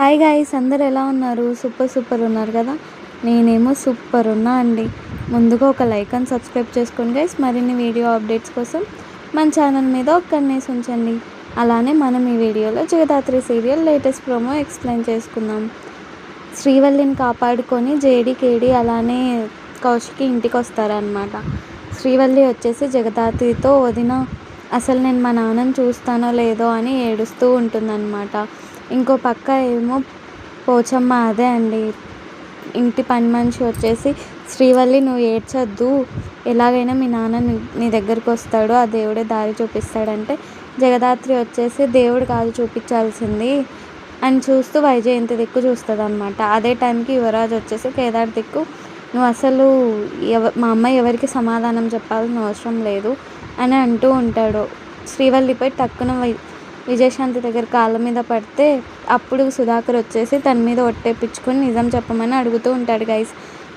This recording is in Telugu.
హాయ్ గాయ్స్, అందరు ఎలా ఉన్నారు? సూపర్ ఉన్నారు కదా. నేనేమో సూపర్ ఉన్నా అండి. ముందుగా ఒక లైక్ అండ్ సబ్స్క్రైబ్ చేసుకోండి గైస్. మరిన్ని వీడియో అప్డేట్స్ కోసం మన ఛానల్ మీద ఒక కన్నేసి ఉంచండి. అలానే మనం ఈ వీడియోలో Jagadhatri serial latest promo explain చేసుకుందాం. శ్రీవల్లిని కాపాడుకొని జేడి కేడి అలానే కౌశికి ఇంటికి వస్తారనమాట. శ్రీవల్లి వచ్చేసి జగదాత్రితో, వదిన అసలు నేను మా నాన్నని చూస్తానో లేదో అని ఏడుస్తూ ఉంటుందన్నమాట. ఇంకో పక్క ఏమో పోచమ్మ, అదే అండి ఇంటి పని మనిషి వచ్చేసి, శ్రీవల్లి నువ్వు ఏడ్చొద్దు, ఎలాగైనా మీ నాన్న నీ దగ్గరికి వస్తాడు, ఆ దేవుడే దారి చూపిస్తాడంటే, జగదాత్రి వచ్చేసి దేవుడు కాదు చూపించాల్సింది అని చూస్తూ వైజయంతి దిక్కు చూస్తుంది అనమాట. అదే టైంకి యువరాజు వచ్చేసి కేదార్ దిక్కు, నువ్వు అసలు మా అమ్మాయి ఎవరికి సమాధానం చెప్పాల్సిన అవసరం లేదు అని అంటూ ఉంటాడు. శ్రీవల్లిపై టక్కున విజయశాంతి దగ్గర కాళ్ళ మీద పడితే అప్పుడు సుధాకర్ వచ్చేసి తన మీద ఒట్టేపించుకొని నిజం చెప్పమని అడుగుతూ ఉంటాడు గైస్.